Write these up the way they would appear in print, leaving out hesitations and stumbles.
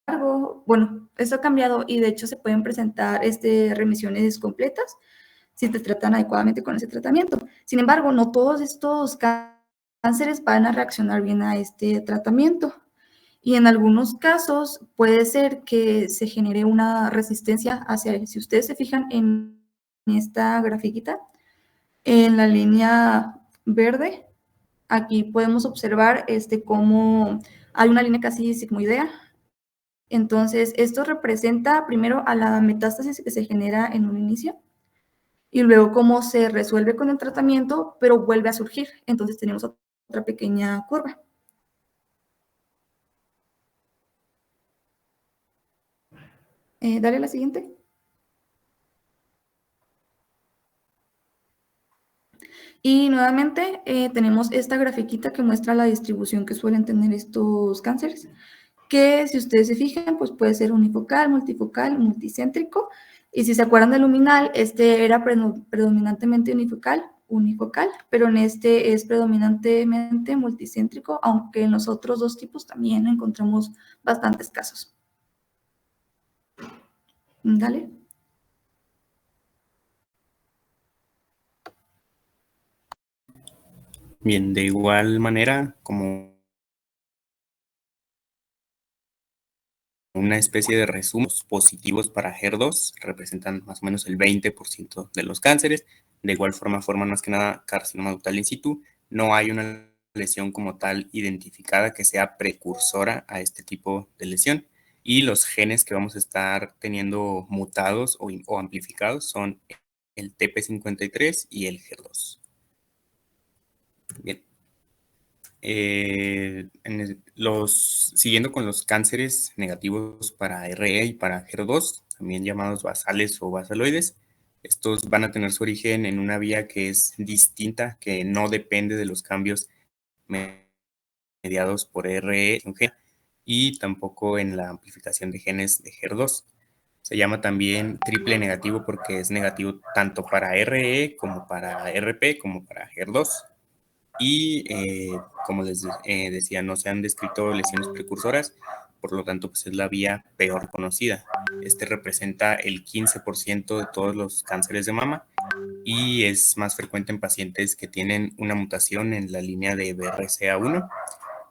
embargo, bueno, esto ha cambiado y de hecho se pueden presentar remisiones completas si te tratan adecuadamente con ese tratamiento. Sin embargo, no todos estos cánceres van a reaccionar bien a este tratamiento. Y en algunos casos puede ser que se genere una resistencia hacia él. Si ustedes se fijan en esta grafiquita, en la línea verde, aquí podemos observar cómo hay una línea casi sigmoidea. Entonces, esto representa primero a la metástasis que se genera en un inicio y luego cómo se resuelve con el tratamiento, pero vuelve a surgir. Entonces, tenemos otra pequeña curva. Dale a la siguiente. Y nuevamente tenemos esta grafiquita que muestra la distribución que suelen tener estos cánceres, que si ustedes se fijan, pues puede ser unifocal, multifocal, multicéntrico. Y si se acuerdan del luminal, este era predominantemente unifocal, pero en este es predominantemente multicéntrico, aunque en los otros dos tipos también encontramos bastantes casos. Dale. Bien, de igual manera, como una especie de resumen, los positivos para HER2 representan más o menos el 20% de los cánceres. De igual forma, forman más que nada carcinoma ductal in situ. No hay una lesión como tal identificada que sea precursora a este tipo de lesión. Y los genes que vamos a estar teniendo mutados o amplificados son el TP53 y el HER2. Bien. Siguiendo con los cánceres negativos para RE y para HER2, también llamados basales o basaloides, estos van a tener su origen en una vía que es distinta, que no depende de los cambios mediados por RE y tampoco en la amplificación de genes de HER2. Se llama también triple negativo porque es negativo tanto para RE como para RP como para HER2. Y como les decía, no se han descrito lesiones precursoras, por lo tanto, pues es la vía peor conocida. Este representa el 15% de todos los cánceres de mama y es más frecuente en pacientes que tienen una mutación en la línea de BRCA1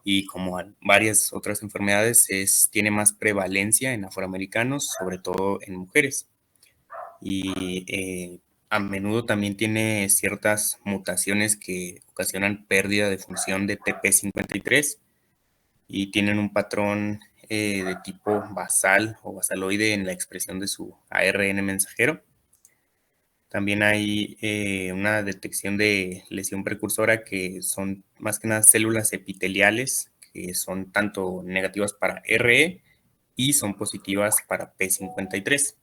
y como varias otras enfermedades, tiene más prevalencia en afroamericanos, sobre todo en mujeres. Y a menudo también tiene ciertas mutaciones que ocasionan pérdida de función de TP53 y tienen un patrón de tipo basal o basaloide en la expresión de su ARN mensajero. También hay una detección de lesión precursora que son más que nada células epiteliales que son tanto negativas para RE y son positivas para P53.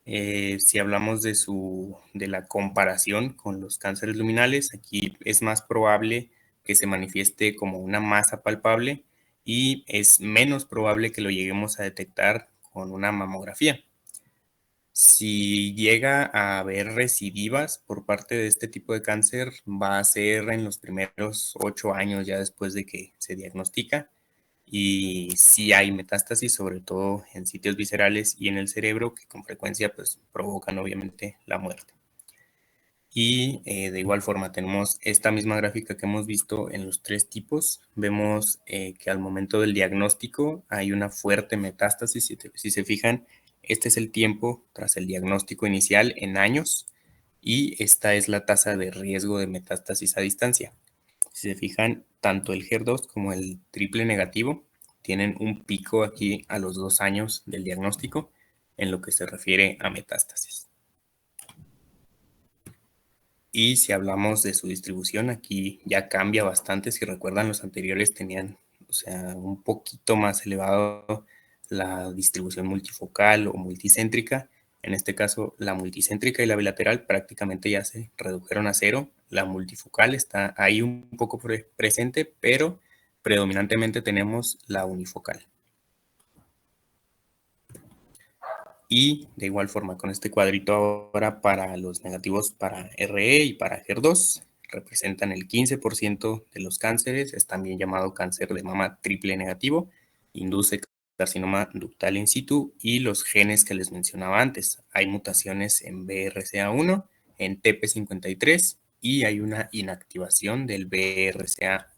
Si hablamos de la comparación con los cánceres luminales, aquí es más probable que se manifieste como una masa palpable y es menos probable que lo lleguemos a detectar con una mamografía. Si llega a haber recidivas por parte de este tipo de cáncer, va a ser en los primeros 8 años ya después de que se diagnostica. Y sí hay metástasis, sobre todo en sitios viscerales y en el cerebro, que con frecuencia pues, provocan obviamente la muerte. Y de igual forma tenemos esta misma gráfica que hemos visto en los tres tipos. Vemos que al momento del diagnóstico hay una fuerte metástasis. Si se fijan, este es el tiempo tras el diagnóstico inicial en años y esta es la tasa de riesgo de metástasis a distancia. Si se fijan, tanto el HER2 como el triple negativo tienen un pico aquí a los 2 años del diagnóstico en lo que se refiere a metástasis. Y si hablamos de su distribución, aquí ya cambia bastante. Si recuerdan, los anteriores tenían, un poquito más elevado la distribución multifocal o multicéntrica. En este caso, la multicéntrica y la bilateral prácticamente ya se redujeron a cero. La multifocal está ahí un poco presente, pero predominantemente tenemos la unifocal. Y de igual forma, con este cuadrito ahora para los negativos para RE y para HER2, representan el 15% de los cánceres, es también llamado cáncer de mama triple negativo, induce carcinoma ductal in situ, y los genes que les mencionaba antes. Hay mutaciones en BRCA1, en TP53, y hay una inactivación del BRCA.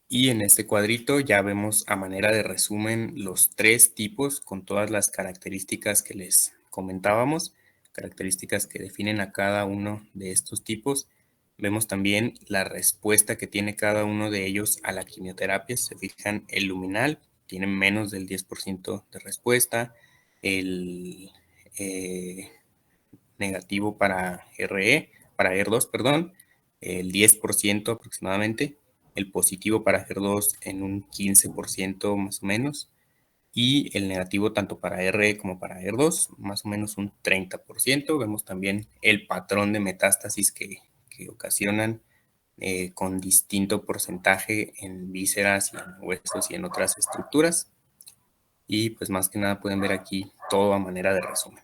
Y en este cuadrito ya vemos a manera de resumen los 3 tipos con todas las características que les comentábamos, características que definen a cada uno de estos tipos. Vemos también la respuesta que tiene cada uno de ellos a la quimioterapia. Se fijan, el luminal tiene menos del 10% de respuesta, el negativo para para HER2, perdón, el 10% aproximadamente, el positivo para HER2 en un 15% más o menos, y el negativo tanto para RE como para HER2, más o menos un 30%. Vemos también el patrón de metástasis que ocasionan con distinto porcentaje en vísceras y en huesos y en otras estructuras. Y pues más que nada pueden ver aquí todo a manera de resumen.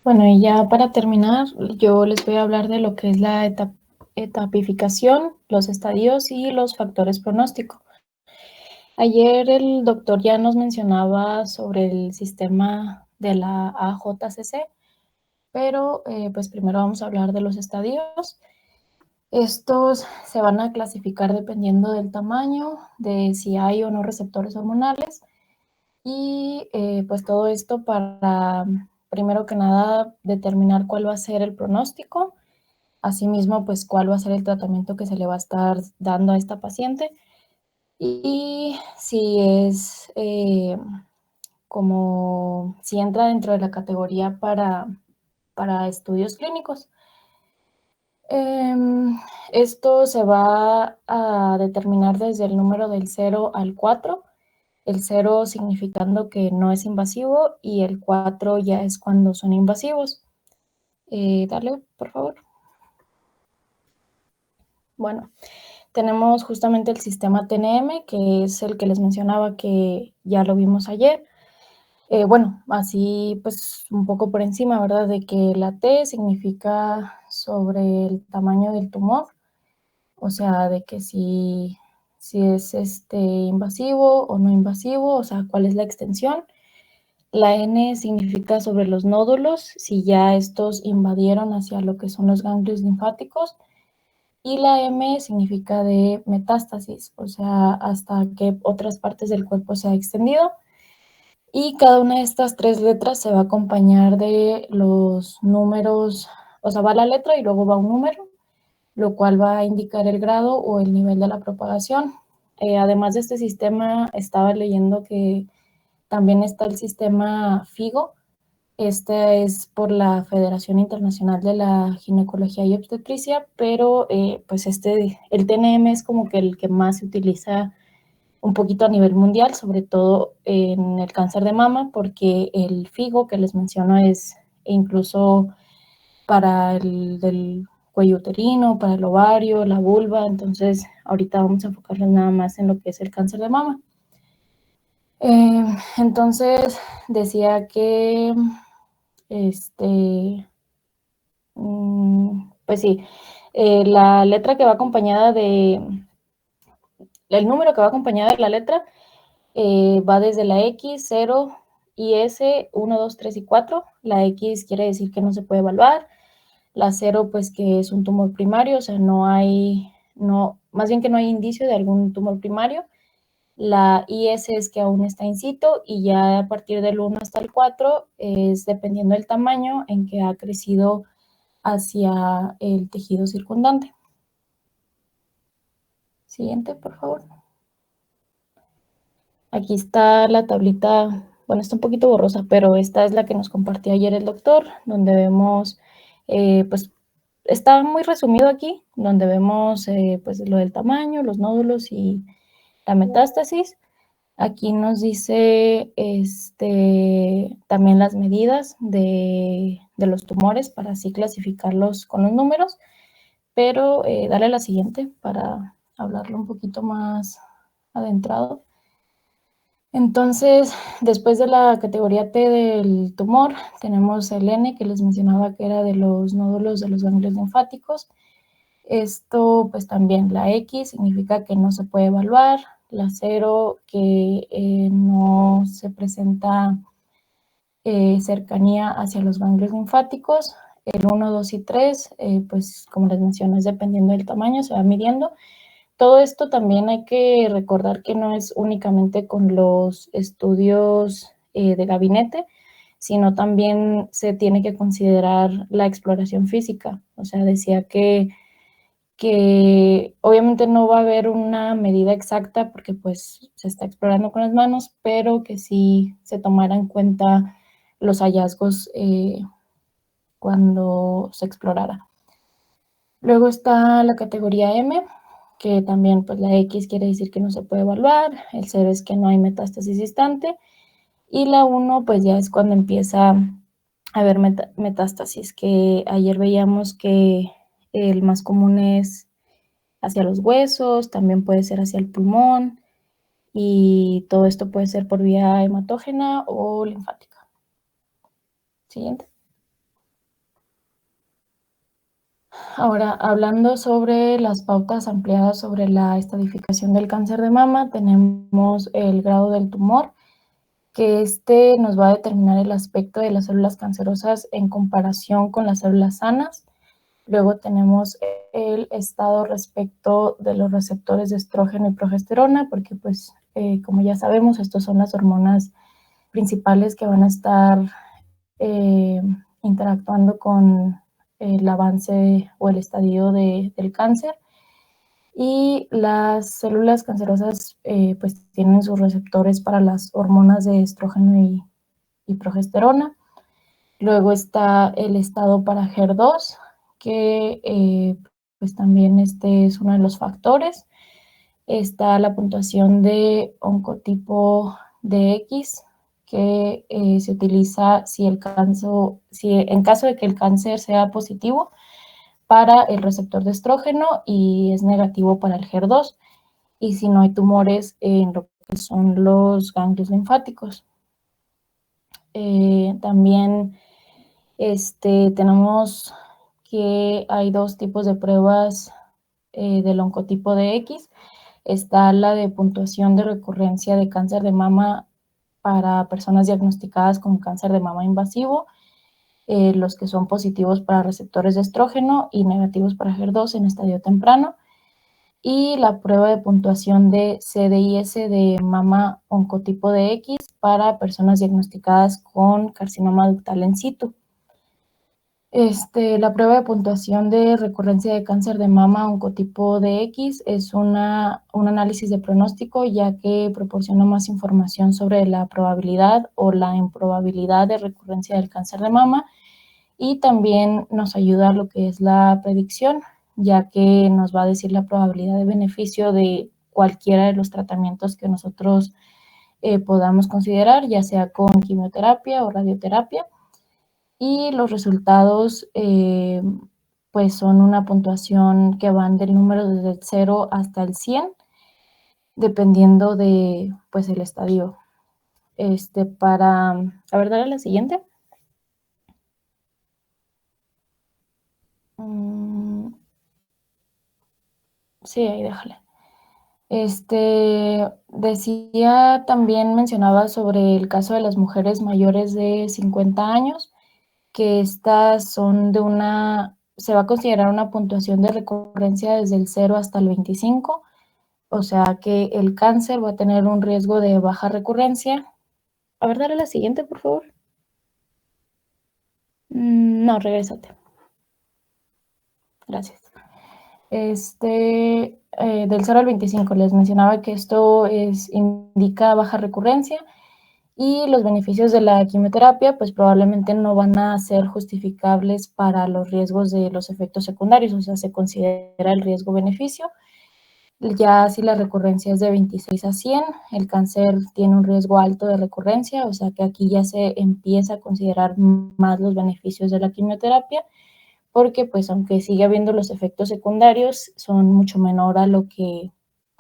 Bueno, y ya para terminar, yo les voy a hablar de lo que es la etapificación, los estadios y los factores pronóstico. Ayer el doctor ya nos mencionaba sobre el sistema de la AJCC, pero pues primero vamos a hablar de los estadios. Estos se van a clasificar dependiendo del tamaño, de si hay o no receptores hormonales, y pues todo esto para, primero que nada, determinar cuál va a ser el pronóstico, asimismo, pues cuál va a ser el tratamiento que se le va a estar dando a esta paciente, y si es como si entra dentro de la categoría para estudios clínicos. Esto se va a determinar desde el número del 0 al 4, el 0 significando que no es invasivo y el 4 ya es cuando son invasivos. Dale, por favor. Bueno, tenemos justamente el sistema TNM, que es el que les mencionaba que ya lo vimos ayer. Bueno, así pues un poco por encima, ¿verdad? De que la T significa sobre el tamaño del tumor, o sea, de que si es invasivo o no invasivo, o sea, cuál es la extensión. La N significa sobre los nódulos, si ya estos invadieron hacia lo que son los ganglios linfáticos. Y la M significa de metástasis, o sea, hasta que otras partes del cuerpo se ha extendido. Y cada una de estas 3 letras se va a acompañar de los números, o sea, va la letra y luego va un número, lo cual va a indicar el grado o el nivel de la propagación. Además de este sistema, estaba leyendo que también está el sistema FIGO. Este es por la Federación Internacional de la Ginecología y Obstetricia, pero pues el TNM es como que el que más se utiliza un poquito a nivel mundial, sobre todo en el cáncer de mama, porque el FIGO que les menciono es incluso para el del cuello uterino, para el ovario, la vulva. Entonces ahorita vamos a enfocarnos nada más en lo que es el cáncer de mama. Entonces decía que pues sí, la letra que va acompañada el número que va acompañada de la letra va desde la X, 0, S, 1, 2, 3 y 4. La X quiere decir que no se puede evaluar. La 0, pues que es un tumor primario, o sea, más bien que no hay indicio de algún tumor primario. La IS es que aún está in situ, y ya a partir del 1 hasta el 4 es dependiendo del tamaño en que ha crecido hacia el tejido circundante. Siguiente, por favor. Aquí está la tablita, bueno, está un poquito borrosa, pero esta es la que nos compartió ayer el doctor, donde vemos, pues, está muy resumido aquí, donde vemos, pues, lo del tamaño, los nódulos y la metástasis. Aquí nos dice, también las medidas de los tumores para así clasificarlos con los números, pero dale la siguiente para hablarlo un poquito más adentrado. Entonces, después de la categoría T del tumor, tenemos el N, que les mencionaba que era de los nódulos de los ganglios linfáticos. Esto, pues también la X significa que no se puede evaluar, la 0 que no se presenta cercanía hacia los ganglios linfáticos, el 1, 2 y 3, pues como les mencioné, es dependiendo del tamaño, se va midiendo. Todo esto también hay que recordar que no es únicamente con los estudios de gabinete, sino también se tiene que considerar la exploración física. O sea, decía que obviamente no va a haber una medida exacta porque pues se está explorando con las manos, pero que sí se tomara en cuenta los hallazgos cuando se explorara. Luego está la categoría M, que también pues la X quiere decir que no se puede evaluar, el 0 es que no hay metástasis distante, y la 1 pues ya es cuando empieza a haber metástasis, que ayer veíamos que el más común es hacia los huesos, también puede ser hacia el pulmón, y todo esto puede ser por vía hematógena o linfática. Siguiente. Ahora, hablando sobre las pautas ampliadas sobre la estadificación del cáncer de mama, tenemos el grado del tumor, que nos va a determinar el aspecto de las células cancerosas en comparación con las células sanas. Luego tenemos el estado respecto de los receptores de estrógeno y progesterona, porque pues como ya sabemos, estas son las hormonas principales que van a estar interactuando con el avance o el estadio del cáncer. Y las células cancerosas pues tienen sus receptores para las hormonas de estrógeno y progesterona. Luego está el estado para HER2, que pues también este es uno de los factores. Está la puntuación de oncotipo DX, que se utiliza si en caso de que el cáncer sea positivo para el receptor de estrógeno y es negativo para el HER2, y si no hay tumores en lo que son los ganglios linfáticos. También tenemos que hay dos tipos de pruebas del oncotipo de X. Está la de puntuación de recurrencia de cáncer de mama para personas diagnosticadas con cáncer de mama invasivo, los que son positivos para receptores de estrógeno y negativos para HER2 en estadio temprano, y la prueba de puntuación de CDIS de mama oncotipo de X para personas diagnosticadas con carcinoma ductal in situ. La prueba de puntuación de recurrencia de cáncer de mama oncotipo de X es un análisis de pronóstico, ya que proporciona más información sobre la probabilidad o la improbabilidad de recurrencia del cáncer de mama, y también nos ayuda a lo que es la predicción, ya que nos va a decir la probabilidad de beneficio de cualquiera de los tratamientos que nosotros podamos considerar, ya sea con quimioterapia o radioterapia. Y los resultados pues son una puntuación que van del número desde el 0 hasta el 100, dependiendo de pues el estadio. A ver, dale la siguiente. Sí, ahí déjale. Decía, también mencionaba sobre el caso de las mujeres mayores de 50 años, que estas son se va a considerar una puntuación de recurrencia desde el 0 hasta el 25, o sea que el cáncer va a tener un riesgo de baja recurrencia. A ver, dale la siguiente, por favor. No, regrésate. Gracias. Del 0 al 25, les mencionaba que esto indica baja recurrencia, y los beneficios de la quimioterapia pues probablemente no van a ser justificables para los riesgos de los efectos secundarios, o sea, se considera el riesgo-beneficio. Ya si la recurrencia es de 26 a 100, el cáncer tiene un riesgo alto de recurrencia, o sea que aquí ya se empieza a considerar más los beneficios de la quimioterapia, porque pues aunque sigue habiendo los efectos secundarios, son mucho menor a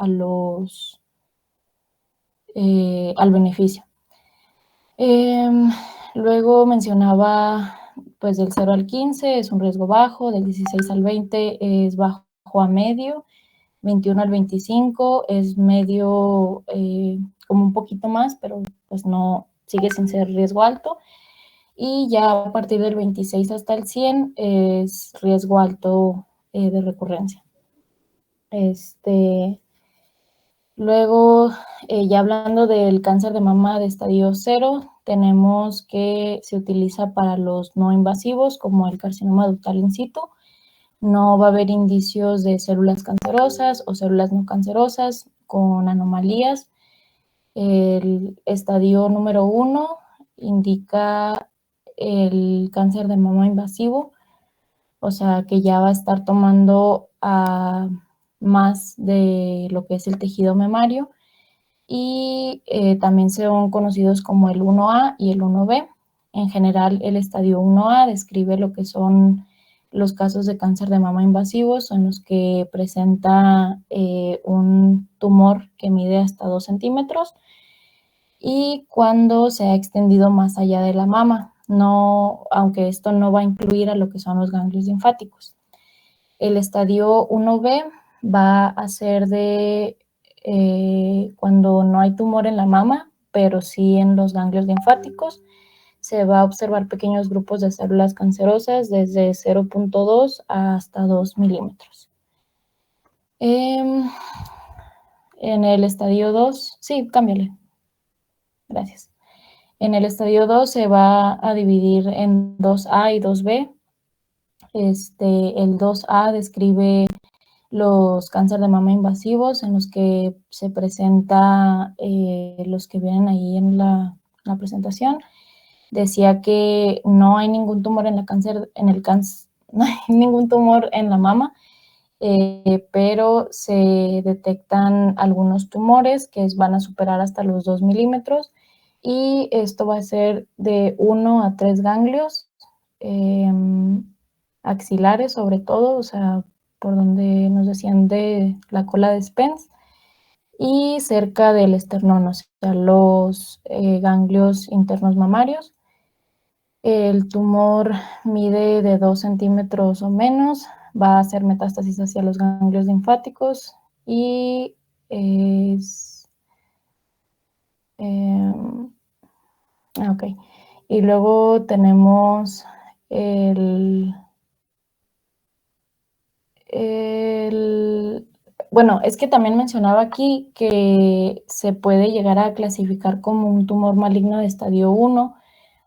los al beneficio. Luego mencionaba, pues del 0 al 15 es un riesgo bajo, del 16 al 20 es bajo a medio, 21 al 25 es medio, como un poquito más, pero pues no, sigue sin ser riesgo alto. Y ya a partir del 26 hasta el 100 es riesgo alto de recurrencia. Luego, ya hablando del cáncer de mama de estadio 0, tenemos que se utiliza para los no invasivos, como el carcinoma ductal in situ. No va a haber indicios de células cancerosas o células no cancerosas con anomalías. El estadio número 1 indica el cáncer de mama invasivo, o sea que ya va a estar tomando más de lo que es el tejido mamario, y también son conocidos como el 1A y el 1B. En general, el estadio 1A describe lo que son los casos de cáncer de mama invasivos, en los que presenta un tumor que mide hasta 2 centímetros y cuando se ha extendido más allá de la mama, aunque esto no va a incluir a lo que son los ganglios linfáticos. El estadio 1B va a ser de cuando no hay tumor en la mama, pero sí en los ganglios linfáticos. Se va a observar pequeños grupos de células cancerosas desde 0.2 hasta 2 milímetros. En el estadio 2, sí, cámbiale. Gracias. En el estadio 2 se va a dividir en 2A y 2B. El 2A describe los cánceres de mama invasivos, en los que se presenta los que vienen ahí en la presentación. Decía que no hay ningún tumor no hay ningún tumor en la mama, pero se detectan algunos tumores que van a superar hasta los 2 milímetros, y esto va a ser de 1 a 3 ganglios axilares, sobre todo, o sea, por donde nos decían de la cola de Spence, y cerca del esternón, o sea, los ganglios internos mamarios. El tumor mide de 2 centímetros o menos, va a hacer metástasis hacia los ganglios linfáticos y ok. Y luego tenemos bueno, es que también mencionaba aquí que se puede llegar a clasificar como un tumor maligno de estadio 1,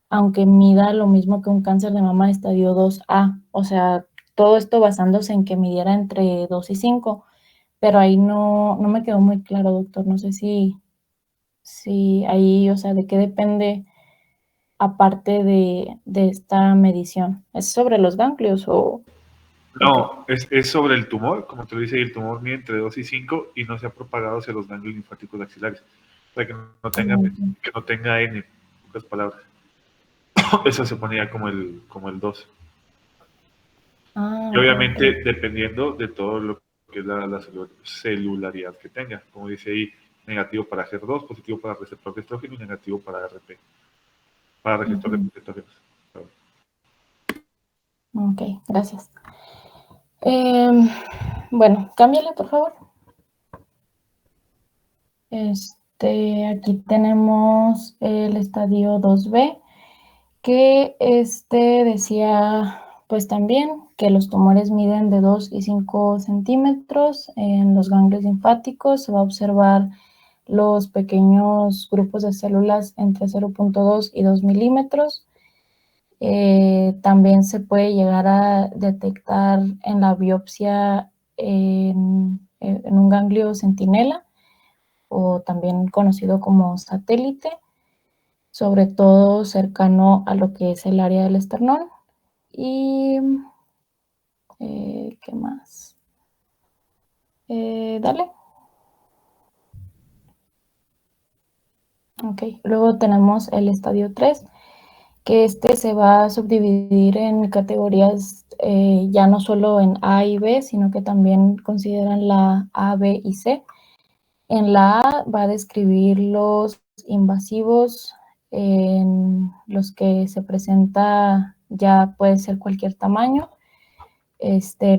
aunque mida lo mismo que un cáncer de mama de estadio 2A. O sea, todo esto basándose en que midiera entre 2 y 5, pero ahí no me quedó muy claro, doctor. No sé si ahí, o sea, de qué depende aparte de esta medición. ¿Es sobre los ganglios o...? No, es sobre el tumor, como te lo dice, el tumor mide entre 2 y 5 y no se ha propagado hacia los ganglios linfáticos axilares. O sea, que no tenga N, en pocas palabras. Eso se ponía como el 2. Y obviamente dependiendo de todo lo que es la celularidad que tenga. Como dice ahí, negativo para HER2, positivo para receptor de estrógeno y negativo para RP. Para registro de estrógenos. Ok, gracias. Bueno, cámbiale, por favor. Aquí tenemos el estadio 2B, que decía pues también que los tumores miden de 2 y 5 centímetros. En los ganglios linfáticos se va a observar los pequeños grupos de células entre 0.2 y 2 milímetros. También se puede llegar a detectar en la biopsia en un ganglio centinela, o también conocido como satélite, sobre todo cercano a lo que es el área del esternón. Y ¿qué más? Dale. Ok, luego tenemos el estadio 3, que se va a subdividir en categorías ya no solo en A y B, sino que también consideran la A, B y C. En la A va a describir los invasivos en los que se presenta, ya puede ser cualquier tamaño,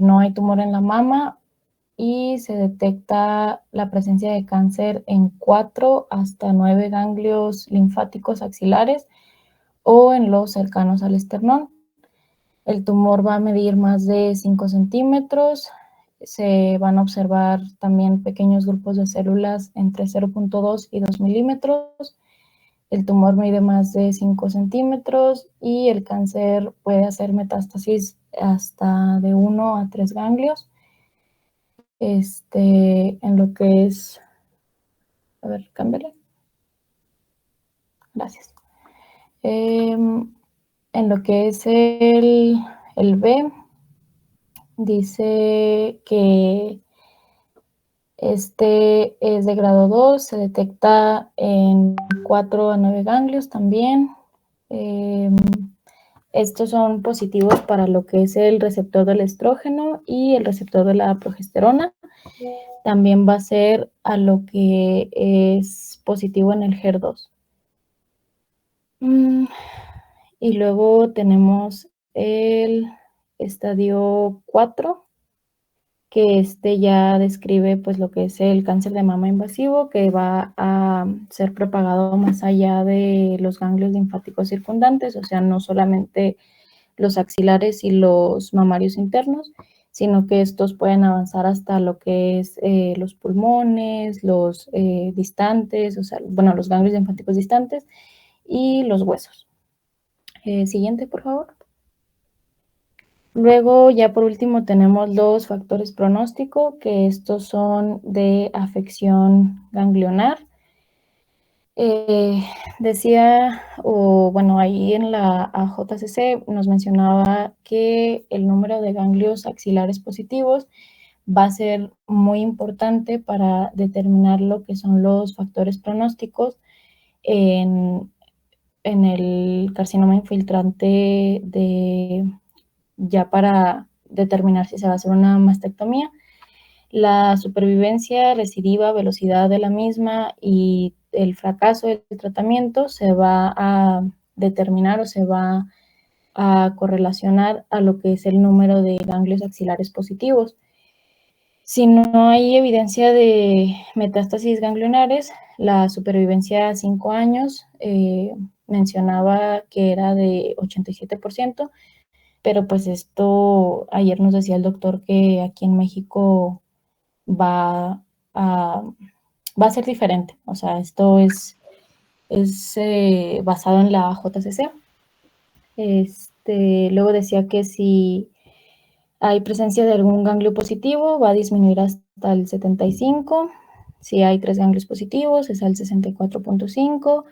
no hay tumor en la mama y se detecta la presencia de cáncer en 4 hasta 9 ganglios linfáticos axilares o en los cercanos al esternón. El tumor va a medir más de 5 centímetros. Se van a observar también pequeños grupos de células entre 0.2 y 2 milímetros. El tumor mide más de 5 centímetros y el cáncer puede hacer metástasis hasta de 1 a 3 ganglios. En lo que es... A ver, cámbiale. Gracias. En lo que es el B, dice que este es de grado 2, se detecta en 4 a 9 ganglios también. Estos son positivos para lo que es el receptor del estrógeno y el receptor de la progesterona. También va a ser a lo que es positivo en el HER2. Y luego tenemos el estadio 4, que ya describe pues lo que es el cáncer de mama invasivo, que va a ser propagado más allá de los ganglios linfáticos circundantes, o sea, no solamente los axilares y los mamarios internos, sino que estos pueden avanzar hasta lo que es los pulmones, los distantes, o sea, bueno, los ganglios linfáticos distantes y los huesos. Siguiente, por favor. Luego, ya por último, tenemos los factores pronóstico, que estos son de afección ganglionar. Decía, ahí en la AJCC nos mencionaba que el número de ganglios axilares positivos va a ser muy importante para determinar lo que son los factores pronósticos en el carcinoma infiltrante ya para determinar si se va a hacer una mastectomía. La supervivencia, recidiva, velocidad de la misma y el fracaso del tratamiento se va a determinar o se va a correlacionar a lo que es el número de ganglios axilares positivos. Si no hay evidencia de metástasis ganglionares, la supervivencia a 5 años mencionaba que era de 87%, pero pues ayer nos decía el doctor que aquí en México va a ser diferente. O sea, esto es basado en la JCC. Luego decía que si hay presencia de algún ganglio positivo, va a disminuir hasta el 75. Si hay 3 ganglios positivos, es al 64.5.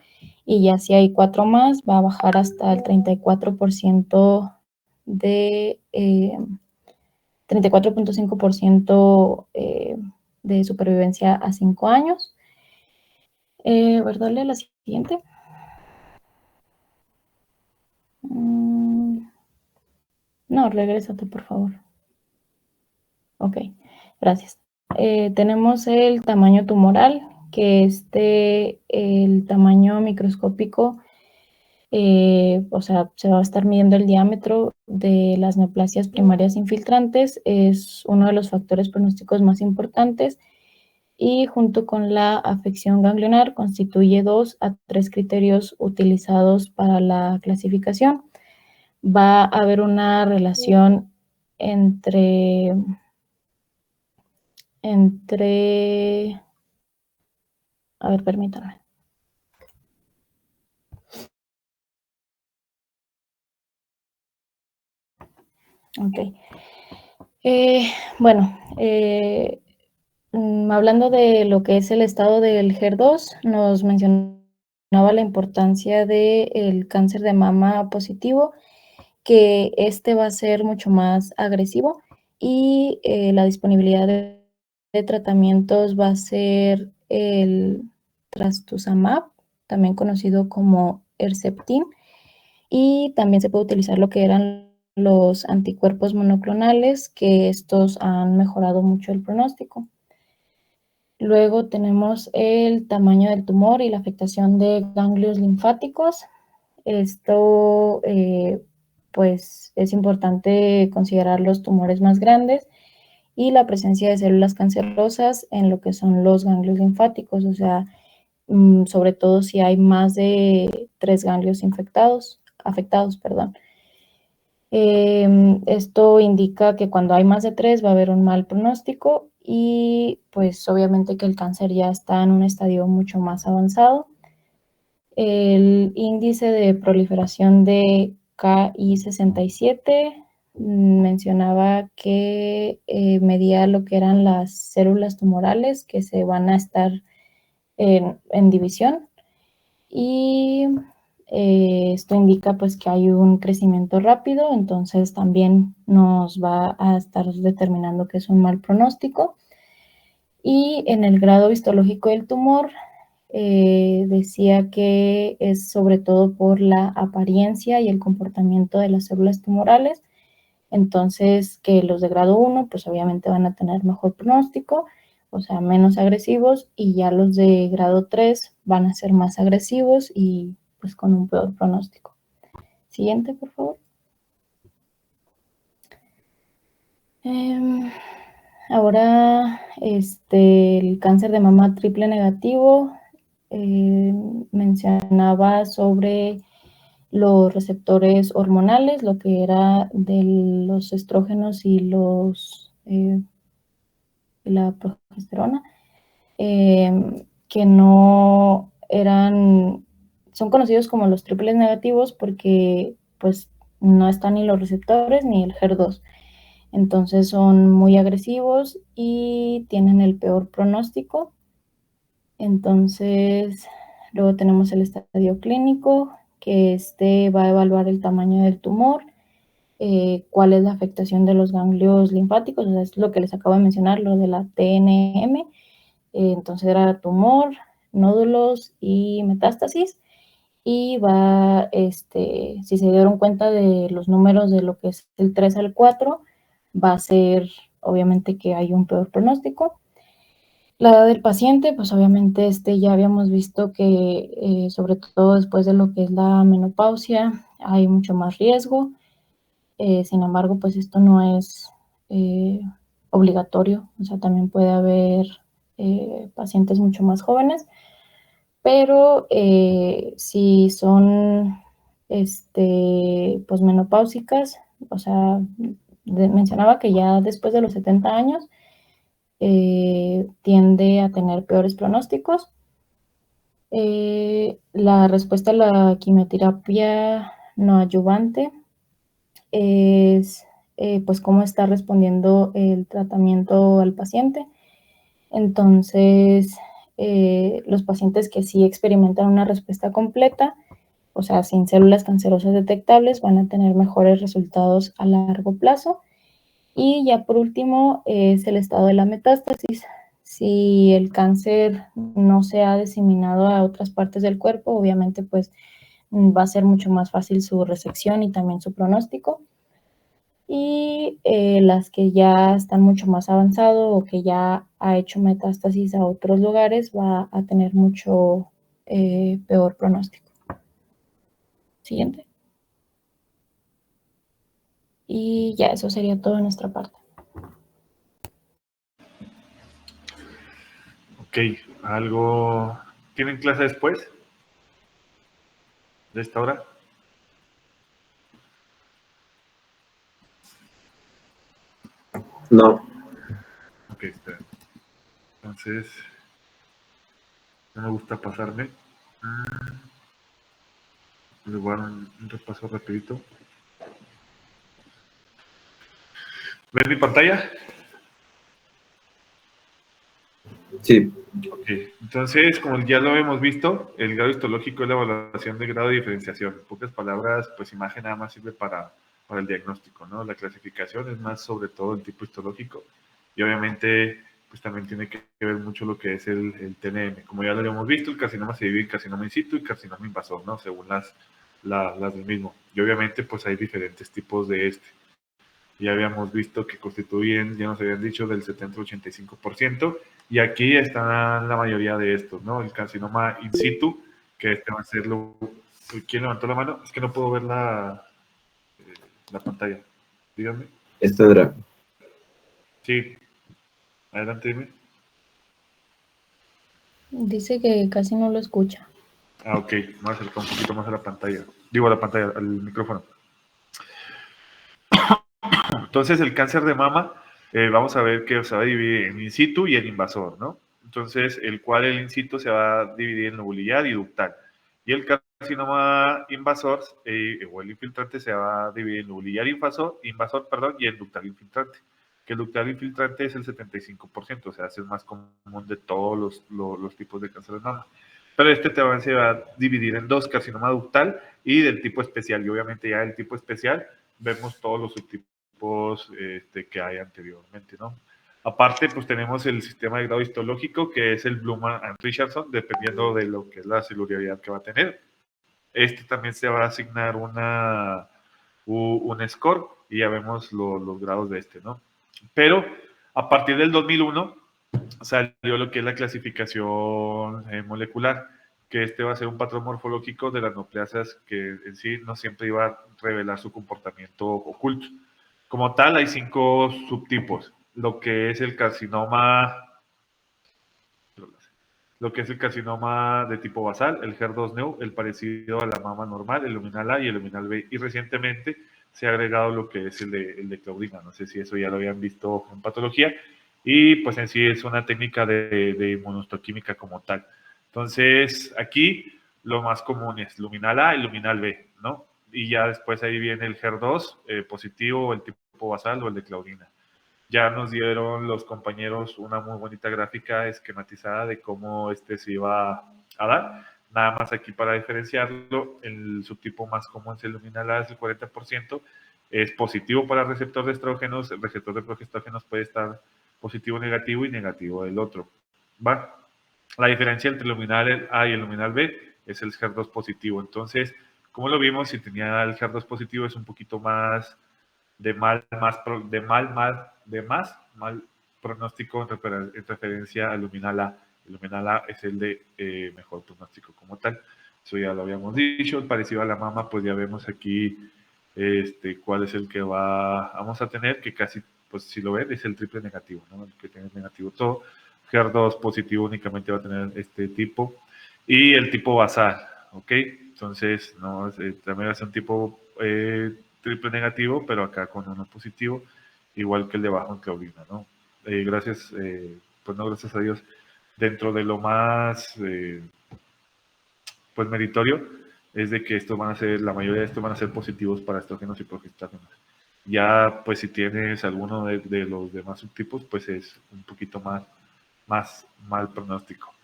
Y ya si hay 4 más, va a bajar hasta el 34% de 34.5% de supervivencia a 5 años. A ver, dale a la siguiente. No, regrésate, por favor. Ok, gracias. Tenemos el tamaño tumoral, que el tamaño microscópico, o sea, se va a estar midiendo el diámetro de las neoplasias primarias infiltrantes, es uno de los factores pronósticos más importantes y junto con la afección ganglionar constituye 2 a 3 criterios utilizados para la clasificación. Va a haber una relación entre a ver, permítanme. Ok. Hablando de lo que es el estado del HER2, nos mencionaba la importancia del cáncer de mama positivo, que va a ser mucho más agresivo y la disponibilidad de tratamientos va a ser el trastuzumab, también conocido como Herceptin, y también se puede utilizar lo que eran los anticuerpos monoclonales, que estos han mejorado mucho el pronóstico. Luego tenemos el tamaño del tumor y la afectación de ganglios linfáticos. Esto, pues, es importante considerar los tumores más grandes y la presencia de células cancerosas en lo que son los ganglios linfáticos, o sea, sobre todo si hay más de 3 ganglios afectados, perdón. Esto indica que cuando hay más de 3 va a haber un mal pronóstico y pues obviamente que el cáncer ya está en un estadio mucho más avanzado. El índice de proliferación de Ki-67 mencionaba que medía lo que eran las células tumorales que se van a estar en división y esto indica pues que hay un crecimiento rápido, entonces también nos va a estar determinando que es un mal pronóstico. Y en el grado histológico del tumor decía que es sobre todo por la apariencia y el comportamiento de las células tumorales, entonces que los de grado 1 pues obviamente van a tener mejor pronóstico, o sea, menos agresivos, y ya los de grado 3 van a ser más agresivos y pues con un peor pronóstico. Siguiente, por favor. Ahora, el cáncer de mama triple negativo mencionaba sobre los receptores hormonales, lo que era de los estrógenos y la progesterona, que no eran, son conocidos como los triples negativos porque pues no están ni los receptores ni el HER2. Entonces son muy agresivos y tienen el peor pronóstico. Entonces, luego tenemos el estadio clínico, que va a evaluar el tamaño del tumor, cuál es la afectación de los ganglios linfáticos, o sea, es lo que les acabo de mencionar, lo de la TNM. Entonces era tumor, nódulos y metástasis. Y si se dieron cuenta de los números de lo que es el 3 al 4, va a ser obviamente que hay un peor pronóstico. La edad del paciente, pues obviamente ya habíamos visto que sobre todo después de lo que es la menopausia hay mucho más riesgo. Sin embargo, pues esto no es obligatorio, o sea, también puede haber pacientes mucho más jóvenes, pero si son pues menopáusicas, o sea, mencionaba que ya después de los 70 años tiende a tener peores pronósticos. La respuesta a la quimioterapia no adyuvante es pues cómo está respondiendo el tratamiento al paciente. Entonces, los pacientes que sí experimentan una respuesta completa, o sea, sin células cancerosas detectables, van a tener mejores resultados a largo plazo. Y ya por último es el estado de la metástasis. Si el cáncer no se ha diseminado a otras partes del cuerpo, obviamente pues va a ser mucho más fácil su resección y también su pronóstico. Y las que ya están mucho más avanzado o que ya ha hecho metástasis a otros lugares va a tener mucho peor pronóstico. Siguiente. Y ya eso sería todo de nuestra parte. Ok, algo... ¿Tienen clase después de esta hora? No. Ok, espera. Entonces, no me gusta pasarme. Les voy a dar un repaso rapidito. ¿Ven mi pantalla? Sí. Ok, entonces, como ya lo hemos visto, el grado histológico es la evaluación de grado de diferenciación. En pocas palabras, pues imagen nada más sirve para el diagnóstico, ¿no? La clasificación es más sobre todo el tipo histológico y obviamente pues también tiene que ver mucho lo que es el TNM. Como ya lo habíamos visto, el carcinoma se divide en carcinoma in situ y carcinoma invasor, ¿no? Según las del mismo. Y obviamente pues hay diferentes tipos de este. Ya habíamos visto que constituyen, ya nos habían dicho, del 70-85%, y aquí están la mayoría de estos, ¿no? El carcinoma in situ, que este va a ser lo... ¿Quién levantó la mano? Es que no puedo ver la pantalla. Dígame. Es Sandra. Sí, adelante, dime. Dice que casi no lo escucha. Ah, ok, me voy a acercar un poquito más a la pantalla. Digo, a la pantalla, al micrófono. Entonces, el cáncer de mama, vamos a ver que se va a dividir en in situ y en invasor, ¿no? Entonces, el in situ se va a dividir en lobulillar y ductal. Y el carcinoma invasor, o el infiltrante, se va a dividir en lobulillar invasor, y en ductal infiltrante. Que el ductal infiltrante es el 75%, o sea, es el más común de todos los tipos de cáncer de mama. Pero este también se va a dividir en dos, carcinoma ductal y del tipo especial. Y obviamente ya del tipo especial vemos todos los subtipos que hay anteriormente, ¿no? Aparte, pues tenemos el sistema de grado histológico, que es el Bluman and Richardson, dependiendo de lo que es la celularidad que va a tener. Este también se va a asignar un score, y ya vemos los grados de este, ¿no? Pero a partir del 2001 salió lo que es la clasificación molecular, que este va a ser un patrón morfológico de las nucleasas que en sí no siempre iba a revelar su comportamiento oculto. Como tal, hay 5 subtipos. Lo que es el carcinoma de tipo basal, el HER2-neu, el parecido a la mama normal, el luminal A y el luminal B. Y recientemente se ha agregado lo que es el de Claudina. No sé si eso ya lo habían visto en patología. Y pues en sí es una técnica de inmunohistoquímica como tal. Entonces, aquí lo más común es luminal A y luminal B, ¿no? Y ya después ahí viene el HER2 positivo, el tipo basal o el de Claudina. Ya nos dieron los compañeros una muy bonita gráfica esquematizada de cómo se iba a dar. Nada más aquí para diferenciarlo, el subtipo más común es el luminal A, es el 40%, es positivo para el receptor de estrógenos, el receptor de progestógenos puede estar positivo, negativo y negativo del otro. ¿Va? La diferencia entre el luminal A y el luminal B es el HER2 positivo. Entonces, como lo vimos, si tenía el HER2 positivo es un poquito más de mal pronóstico en referencia al luminal A. El luminal A es el de mejor pronóstico como tal. Eso ya lo habíamos dicho. Parecido a la mama, pues ya vemos aquí cuál es el que vamos a tener, que casi, pues si lo ven, es el triple negativo, ¿no? El que tiene negativo todo. HER2 positivo únicamente va a tener este tipo. Y el tipo basal, ¿ok? Entonces, no, también va a ser un tipo triple negativo, pero acá con uno positivo, igual que el de abajo en Claudina, ¿no? Gracias a Dios, dentro de lo más, pues meritorio, es de que la mayoría de estos van a ser positivos para estrógenos y progestágenos. Ya, pues si tienes alguno de los demás subtipos, pues es un poquito más mal pronóstico.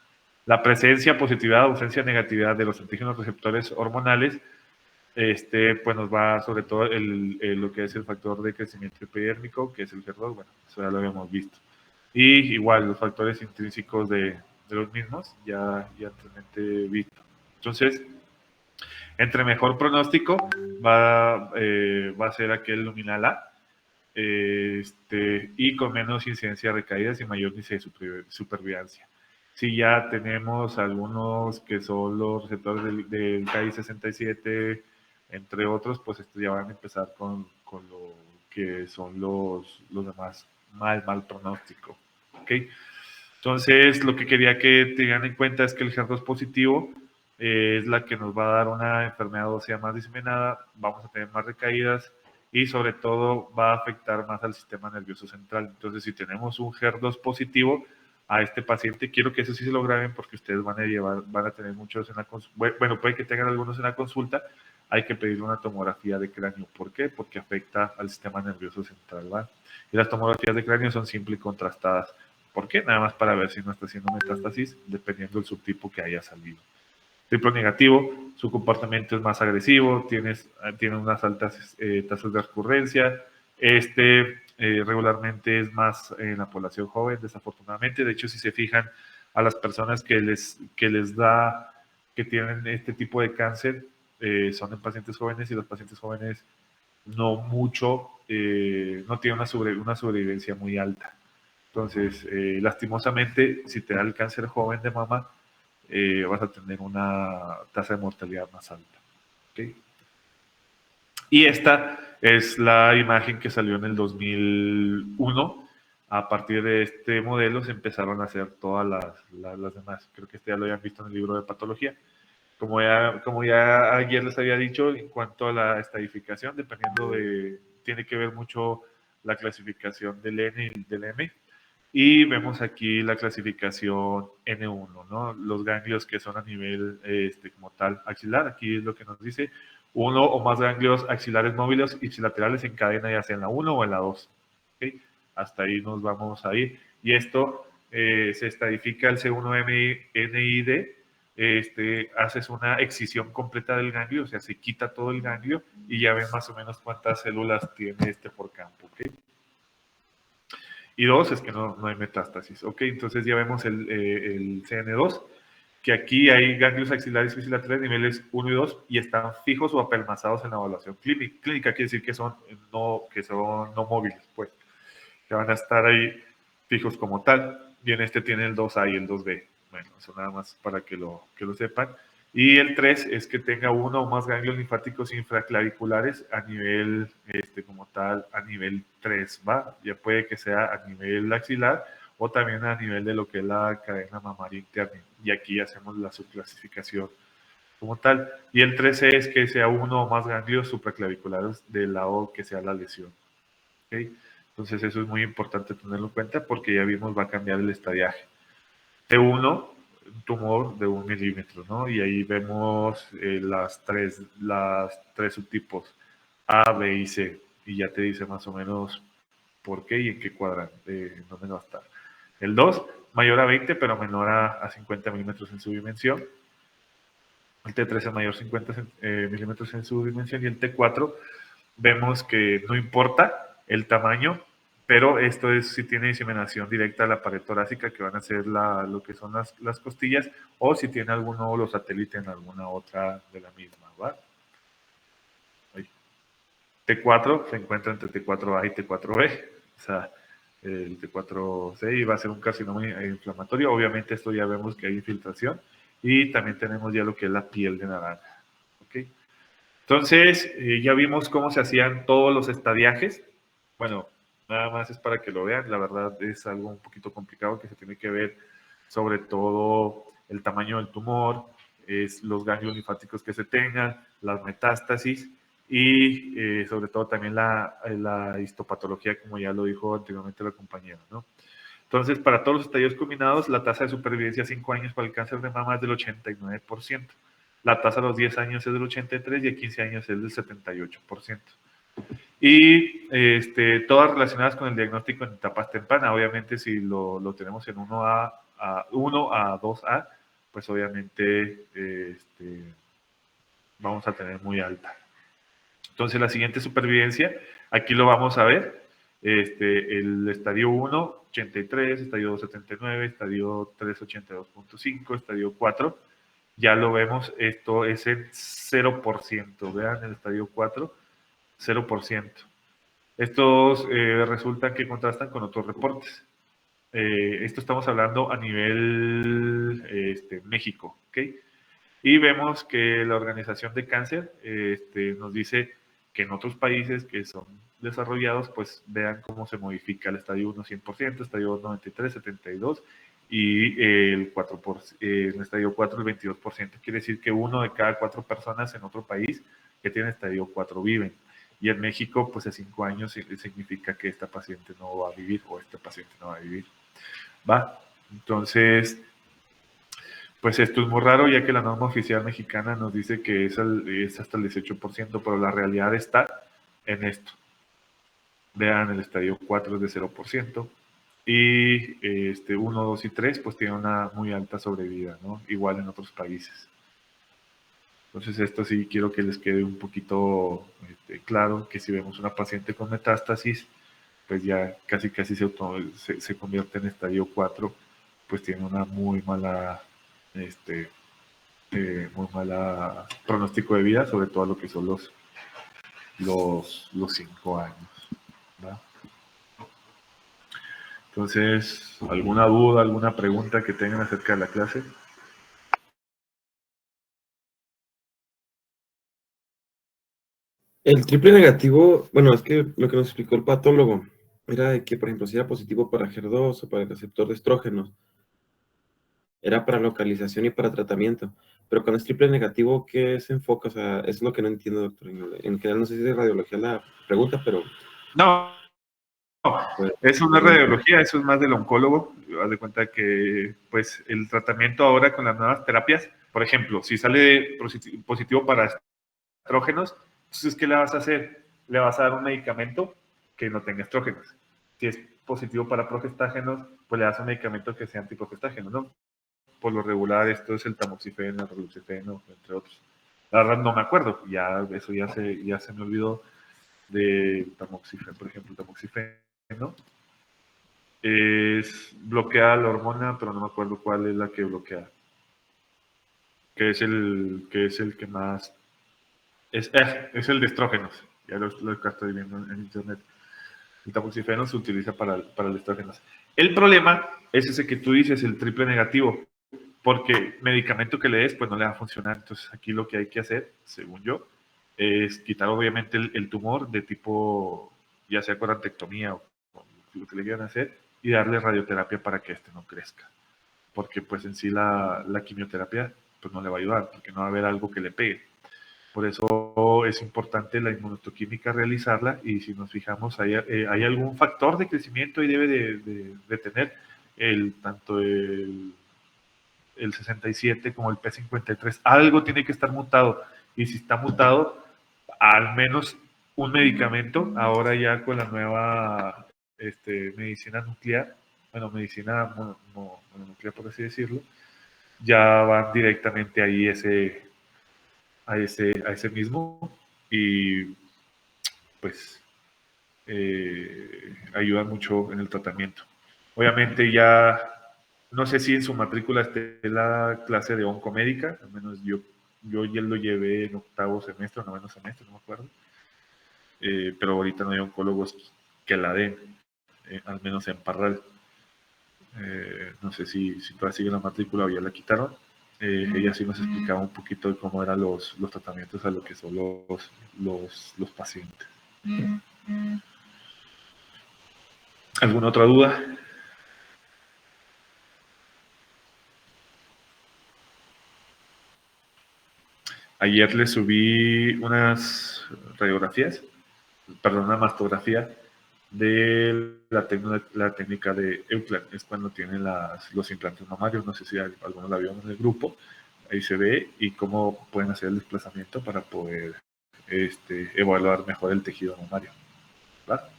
La presencia, positividad, ausencia, negatividad de los antígenos receptores hormonales, pues nos va sobre todo lo que es el factor de crecimiento epidérmico, que es el HER2, bueno, eso ya lo habíamos visto. Y igual los factores intrínsecos de los mismos, ya anteriormente visto. Entonces, entre mejor pronóstico va a ser aquel luminal A, y con menos incidencia de recaídas y mayor índice de supervivencia. Si ya tenemos algunos que son los receptores del KI67, entre otros, pues estos ya van a empezar con lo que son los demás mal pronóstico. ¿Okay? Entonces, lo que quería que tengan en cuenta es que el HER2 positivo es la que nos va a dar una enfermedad ósea más diseminada, vamos a tener más recaídas, y sobre todo va a afectar más al sistema nervioso central. Entonces, si tenemos un HER2 positivo a este paciente, quiero que eso sí se lo graben porque ustedes van a tener muchos en la consulta. Bueno, puede que tengan algunos en la consulta, hay que pedir una tomografía de cráneo. ¿Por qué? Porque afecta al sistema nervioso central, ¿va? Y las tomografías de cráneo son simples y contrastadas. ¿Por qué? Nada más para ver si no está haciendo metástasis, dependiendo del subtipo que haya salido. Triple negativo, su comportamiento es más agresivo, tiene unas altas tasas de recurrencia, regularmente es más en la población joven, desafortunadamente. De hecho, si se fijan a las personas que les da, que tienen este tipo de cáncer, son en pacientes jóvenes, y los pacientes jóvenes no mucho, no tiene una sobrevivencia muy alta. Entonces, lastimosamente, si te da el cáncer joven de mama, vas a tener una tasa de mortalidad más alta. ¿Okay? Y esta es la imagen que salió en el 2001. A partir de este modelo se empezaron a hacer todas las demás. Creo que ya lo habían visto en el libro de patología. Como ya ayer les había dicho, en cuanto a la estadificación, tiene que ver mucho la clasificación del N y del M. Y vemos aquí la clasificación N1, ¿no? Los ganglios que son a nivel como tal axilar. Aquí es lo que nos dice: uno o más ganglios axilares móviles ipsilaterales en cadena, ya sea en la 1 o en la 2. ¿Okay? Hasta ahí nos vamos a ir. Y esto se estadifica el C1-NID. Haces una excisión completa del ganglio, o sea, se quita todo el ganglio y ya ven más o menos cuántas células tiene por campo. ¿Okay? Y 2 es que no hay metástasis. Ok, entonces ya vemos el CN2, que aquí hay ganglios axilares y ipsilaterales niveles 1 y 2 y están fijos o apelmazados en la evaluación clínica. Quiere decir que son no móviles, pues, que van a estar ahí fijos como tal. Y en este tiene el 2A y el 2B. Bueno, eso nada más para que lo sepan. Y el 3 es que tenga uno o más ganglios linfáticos infraclaviculares a nivel, como tal, a nivel 3, ¿va? Ya puede que sea a nivel axilar o también a nivel de lo que es la cadena mamaria interna. Y aquí hacemos la subclasificación como tal. Y el 13 es que sea uno o más ganglios supraclaviculares del lado que sea la lesión. ¿Okay? Entonces eso es muy importante tenerlo en cuenta porque ya vimos va a cambiar el estadiaje. T1, un tumor de 1 milímetro, ¿no? Y ahí vemos las tres subtipos, A, B y C. Y ya te dice más o menos por qué y en qué cuadrante, dónde va a estar. El 2, mayor a 20, pero menor a 50 milímetros en su dimensión. El T3 es mayor a 50 milímetros en su dimensión. Y el T4, vemos que no importa el tamaño, pero esto es si tiene diseminación directa a la pared torácica, que van a ser lo que son las costillas, o si tiene algún nódulo satélite en alguna otra de la misma, ¿va? T4 se encuentra entre T4A y T4B, o sea, el T4C va a ser un carcinoma inflamatorio. Obviamente esto ya vemos que hay infiltración y también tenemos ya lo que es la piel de naranja. ¿Okay? Entonces, ya vimos cómo se hacían todos los estadiajes. Bueno, nada más es para que lo vean. La verdad es algo un poquito complicado que se tiene que ver sobre todo el tamaño del tumor, los ganglios linfáticos que se tengan, las metástasis y sobre todo también la histopatología, como ya lo dijo anteriormente la compañera, ¿no? Entonces, para todos los estadios combinados, la tasa de supervivencia a 5 años para el cáncer de mama es del 89%. La tasa a los 10 años es del 83% y a 15 años es del 78%. Y todas relacionadas con el diagnóstico en etapas tempranas. Obviamente, si lo tenemos en 1 a 2A, pues obviamente vamos a tener muy alta. Entonces, la siguiente supervivencia, aquí lo vamos a ver. El estadio 1, 83, estadio 2, 79, estadio 3, 82.5, estadio 4. Ya lo vemos, esto es en 0%. Vean el estadio 4, 0%. Estos resultan que contrastan con otros reportes. Esto estamos hablando a nivel México, ¿ok? Y vemos que la Organización de Cáncer nos dice que en otros países que son desarrollados, pues vean cómo se modifica el estadio 1 100%, estadio 2 93, 72 y el 4%, en el estadio 4 el 22%. Quiere decir que 1 de cada 4 personas en otro país que tiene estadio 4 viven. Y en México, pues a 5 años significa que esta paciente no va a vivir o este paciente no va a vivir. ¿Va? Entonces, pues esto es muy raro, ya que la norma oficial mexicana nos dice que es hasta el 18%, pero la realidad está en esto. Vean, el estadio 4 es de 0%, y 1, 2 y 3 pues tienen una muy alta sobrevida, ¿no? Igual en otros países. Entonces esto sí quiero que les quede un poquito claro, que si vemos una paciente con metástasis, pues ya casi se convierte en estadio 4, pues tiene una muy mala pronóstico de vida, sobre todo lo que son los 5 años, ¿verdad? Entonces, ¿alguna duda, alguna pregunta que tengan acerca de la clase? El triple negativo, bueno, es que lo que nos explicó el patólogo era de que, por ejemplo, si era positivo para HER2 o para el receptor de estrógenos, era para localización y para tratamiento. Pero cuando es triple negativo, ¿qué se enfoca? O sea, es lo que no entiendo, doctor. En general, no sé si es de radiología la pregunta, pero... No, pues, eso no es radiología, eso es más del oncólogo. Haz de cuenta que, pues, el tratamiento ahora con las nuevas terapias, por ejemplo, si sale positivo para estrógenos, entonces, ¿qué le vas a hacer? Le vas a dar un medicamento que no tenga estrógenos. Si es positivo para progestágenos, pues le das un medicamento que sea antiprogestágeno, ¿no? Por lo regular, esto es el tamoxifeno, el roluxifeno, entre otros. La verdad no me acuerdo, ya eso ya se me olvidó de tamoxifeno, por ejemplo, el tamoxifeno bloquea la hormona, pero no me acuerdo cuál es la que bloquea. Que es el que más... Es el de estrógenos. Ya lo estoy viendo en internet. El tamoxifeno se utiliza para el estrógenos. El problema es ese que tú dices, el triple negativo. Porque medicamento que le des, pues no le va a funcionar. Entonces aquí lo que hay que hacer, según yo, es quitar obviamente el tumor de tipo, ya sea corantectomía o lo que le quieran hacer, y darle radioterapia para que este no crezca. Porque pues en sí la quimioterapia pues no le va a ayudar, porque no va a haber algo que le pegue. Por eso es importante la inmunohistoquímica realizarla, y si nos fijamos, hay algún factor de crecimiento y debe de tener tanto el 67 como el P53. Algo tiene que estar mutado, y si está mutado, al menos un medicamento, ahora ya con la nueva medicina nuclear, bueno, medicina mononuclear por así decirlo, ya van directamente ahí a ese mismo, y pues ayudan mucho en el tratamiento. Obviamente ya, no sé si en su matrícula esté la clase de oncomédica, al menos yo ya lo llevé en octavo semestre, noveno semestre, no me acuerdo, pero ahorita no hay oncólogos que la den, al menos en Parral. No sé si todavía sigue la matrícula o ya la quitaron. Ella sí nos explicaba un poquito de cómo eran los tratamientos a lo que son los pacientes. ¿Alguna otra duda? Ayer le subí unas radiografías, perdón, una mastografía de la técnica de Euklan. Es cuando tienen los implantes mamarios. No sé si alguno la vio en el grupo. Ahí se ve y cómo pueden hacer el desplazamiento para poder evaluar mejor el tejido mamario. ¿Verdad?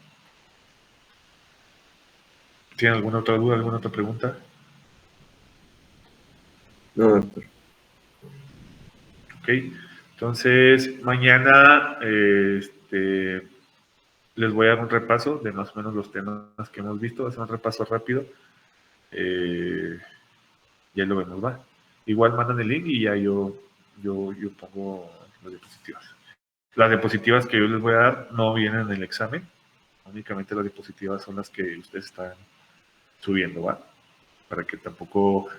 ¿Tienen alguna otra duda, alguna otra pregunta? no, doctor. Ok, entonces mañana les voy a dar un repaso de más o menos los temas que hemos visto. Va a ser un repaso rápido. Ya lo vemos, va. Igual mandan el link y ya yo pongo las diapositivas. Las diapositivas que yo les voy a dar no vienen en el examen. Únicamente las diapositivas son las que ustedes están subiendo, ¿va? Para que tampoco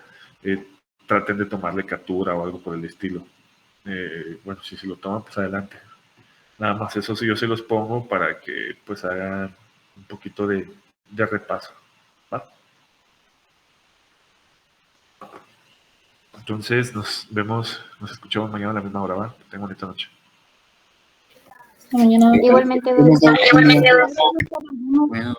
traten de tomarle captura o algo por el estilo. Bueno, si se lo toman, pues adelante. Nada más eso sí yo se los pongo para que pues hagan un poquito de repaso, ¿va? Entonces nos escuchamos mañana a la misma hora, ¿va? Que tengan bonita noche. Hasta mañana. Igualmente, Bueno,